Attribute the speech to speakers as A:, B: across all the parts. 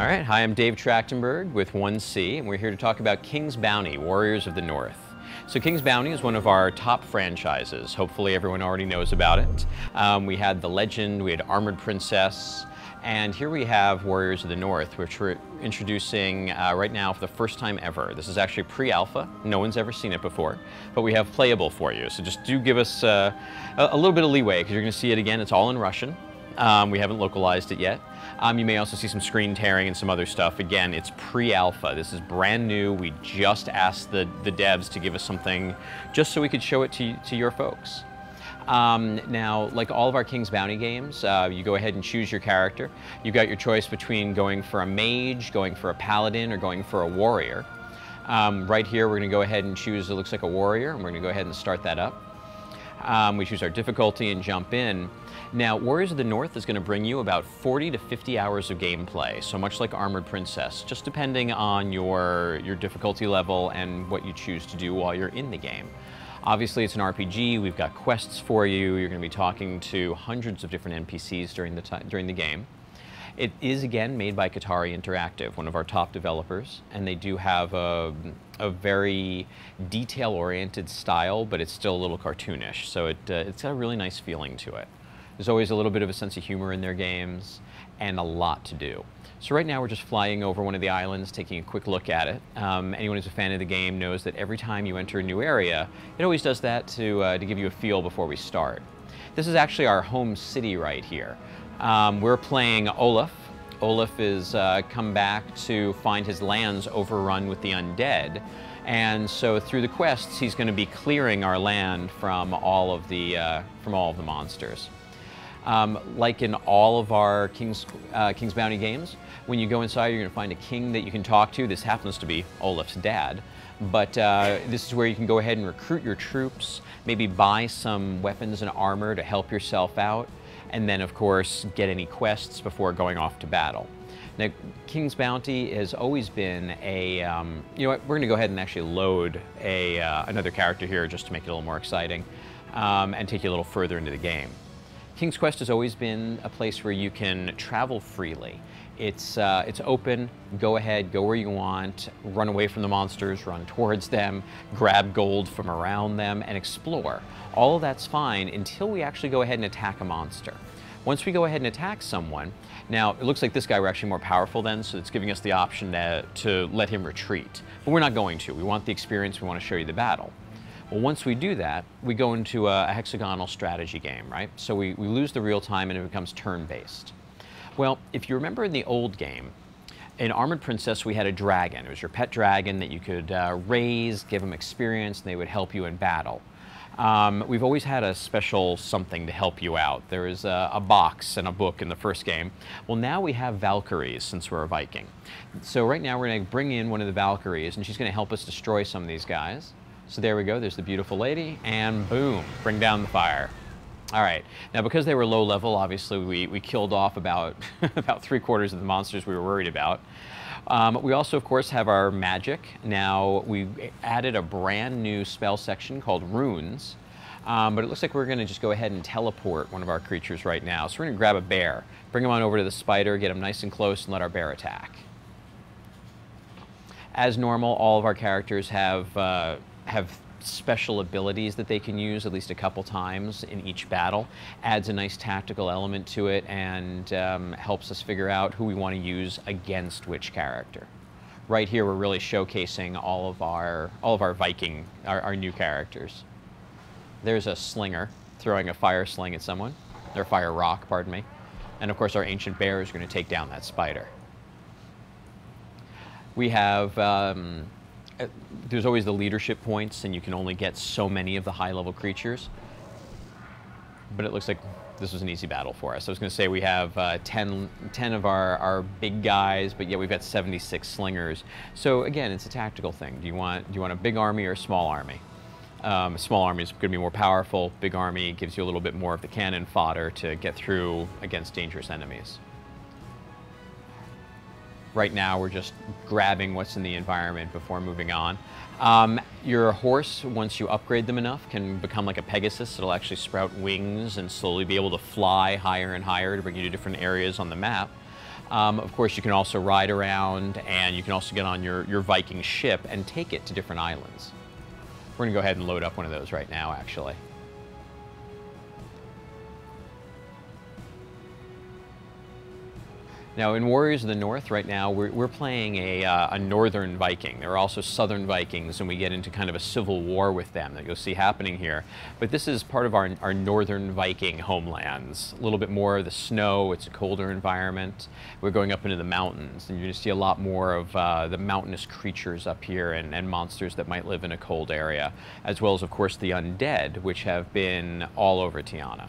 A: All right, hi, I'm Dave Trachtenberg with 1C, and we're here to talk about King's Bounty, Warriors of the North. So King's Bounty is one of our top franchises. Hopefully everyone already knows about it. We had The Legend, we had Armored Princess, and here we have Warriors of the North, which we're introducing right now for the first time ever. This is actually pre-alpha. No one's ever seen it before, but we have playable for you. So just do give us a little bit of leeway, because you're going to see it again. It's all in Russian. We haven't localized it yet. You may also see some screen tearing and some other stuff. Again, it's pre-alpha. This is brand new. We just asked the devs to give us something just so we could show it to your folks. Now, like all of our King's Bounty games, you go ahead and choose your character. You've got your choice between going for a mage, going for a paladin, or going for a warrior. Right here, we're going to go ahead and choose, it looks like a warrior, and we're going to go ahead and start that up. We choose our difficulty and jump in. Now, Warriors of the North is going to bring you about 40 to 50 hours of gameplay, so much like Armored Princess, just depending on your difficulty level and what you choose to do while you're in the game. Obviously, it's an RPG. We've got quests for you. You're going to be talking to hundreds of different NPCs during the game. It is, again, made by Qatari Interactive, one of our top developers, and they do have a very detail-oriented style, but it's still a little cartoonish, so it's got a really nice feeling to it. There's always a little bit of a sense of humor in their games, and a lot to do. So right now we're just flying over one of the islands, taking a quick look at it. Anyone who's a fan of the game knows that every time you enter a new area, it always does that to give you a feel before we start. This is actually our home city right here. We're playing Olaf. Olaf is come back to find his lands overrun with the undead, and so through the quests he's going to be clearing our land from all of the monsters. Like in all of our King's Bounty games, when you go inside, you're going to find a king that you can talk to. This happens to be Olaf's dad, but this is where you can go ahead and recruit your troops, maybe buy some weapons and armor to help yourself out, and then, of course, get any quests before going off to battle. Now, King's Bounty has always been a, you know what, we're going to go ahead and actually load another character here just to make it a little more exciting, and take you a little further into the game. King's Quest has always been a place where you can travel freely. It's open, go ahead, go where you want, run away from the monsters, run towards them, grab gold from around them, and explore. All of that's fine until we actually go ahead and attack a monster. Once we go ahead and attack someone, now it looks like this guy we're actually more powerful than, so it's giving us the option to let him retreat. But we're not going to. We want the experience, we want to show you the battle. Well, once we do that, we go into a hexagonal strategy game, right? So we lose the real time and it becomes turn-based. Well, if you remember in the old game, in Armored Princess, we had a dragon. It was your pet dragon that you could raise, give them experience, and they would help you in battle. We've always had a special something to help you out. There is a box and a book in the first game. Well, now we have Valkyries since we're a Viking. So right now we're going to bring in one of the Valkyries, and she's going to help us destroy some of these guys. So there we go, there's the beautiful lady, and boom, bring down the fire. All right, now because they were low level, obviously we killed off about, about 3/4 of the monsters we were worried about. We also, of course, have our magic. Now, we added a brand new spell section called Runes, but it looks like we're gonna just go ahead and teleport one of our creatures right now. So we're gonna grab a bear, bring him on over to the spider, get him nice and close, and let our bear attack. As normal, all of our characters have special abilities that they can use at least a couple times in each battle. Adds a nice tactical element to it and helps us figure out who we want to use against which character. Right here we're really showcasing all of our Viking, our new characters. There's a slinger throwing a fire sling at someone, or fire rock, pardon me. And of course our ancient bear is going to take down that spider. We have there's always the leadership points, and you can only get so many of the high-level creatures. But it looks like this was an easy battle for us. I was going to say we have 10 of our big guys, but yet we've got 76 slingers. So again, it's a tactical thing. Do you want a big army or a small army? A small army is going to be more powerful. Big army gives you a little bit more of the cannon fodder to get through against dangerous enemies. Right now, we're just grabbing what's in the environment before moving on. Your horse, once you upgrade them enough, can become like a Pegasus. It'll actually sprout wings and slowly be able to fly higher and higher to bring you to different areas on the map. Of course, you can also ride around, and you can also get on your Viking ship and take it to different islands. We're going to go ahead and load up one of those right now, actually. Now, in Warriors of the North right now, we're playing a northern Viking. There are also southern Vikings, and we get into kind of a civil war with them that you'll see happening here. But this is part of our northern Viking homelands. A little bit more of the snow, it's a colder environment. We're going up into the mountains, and you're going to see a lot more of the mountainous creatures up here and monsters that might live in a cold area, as well as, of course, the undead, which have been all over Tiana.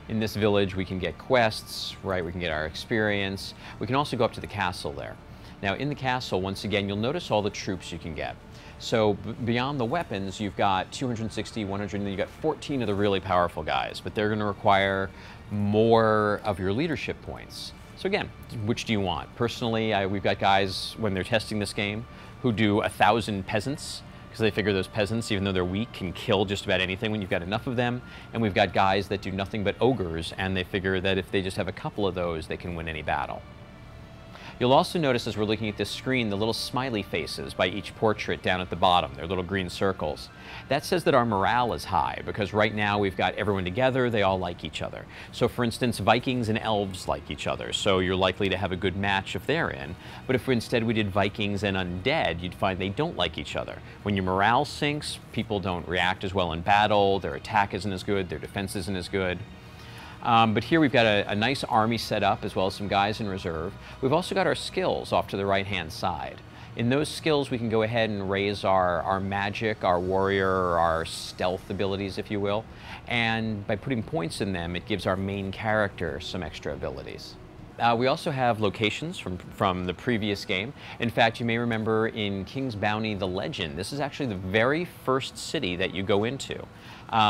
A: In this village, we can get quests, right? We can get our experience. We can also go up to the castle there. Now, in the castle, once again, you'll notice all the troops you can get. So beyond the weapons, you've got 260, 100, and then you've got 14 of the really powerful guys, but they're going to require more of your leadership points. So again, which do you want? Personally, we've got guys, when they're testing this game, who do 1,000 peasants, because they figure those peasants, even though they're weak, can kill just about anything when you've got enough of them. And we've got guys that do nothing but ogres, and they figure that if they just have a couple of those, they can win any battle. You'll also notice as we're looking at this screen the little smiley faces by each portrait down at the bottom. They're little green circles. That says that our morale is high because right now we've got everyone together, they all like each other. So for instance, Vikings and elves like each other, so you're likely to have a good match if they're in. But if instead we did Vikings and undead, you'd find they don't like each other. When your morale sinks, people don't react as well in battle, their attack isn't as good, their defense isn't as good. But here we've got a nice army set up as well as some guys in reserve. We've also got our skills off to the right-hand side. In those skills, we can go ahead and raise our magic, our warrior, or our stealth abilities, if you will. And by putting points in them, it gives our main character some extra abilities. We also have locations from the previous game. In fact, you may remember in King's Bounty, The Legend, this is actually the very first city that you go into.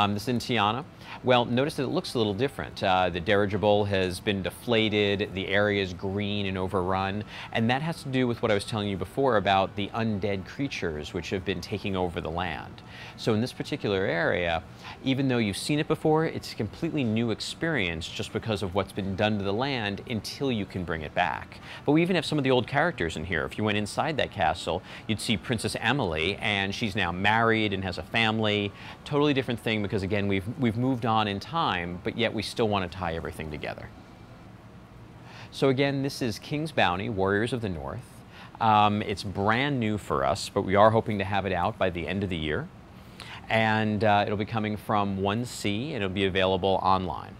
A: This is in Tiana. Well, notice that it looks a little different. The dirigible has been deflated, the area is green and overrun, and that has to do with what I was telling you before about the undead creatures which have been taking over the land. So in this particular area, even though you've seen it before, it's a completely new experience just because of what's been done to the land until you can bring it back. But we even have some of the old characters in here. If you went inside that castle, you'd see Princess Emily, and she's now married and has a family. Totally different thing because, again, we've moved on in time, but yet we still want to tie everything together. So again, this is King's Bounty, Warriors of the North. It's brand new for us, but we are hoping to have it out by the end of the year. And it'll be coming from 1C, and it'll be available online.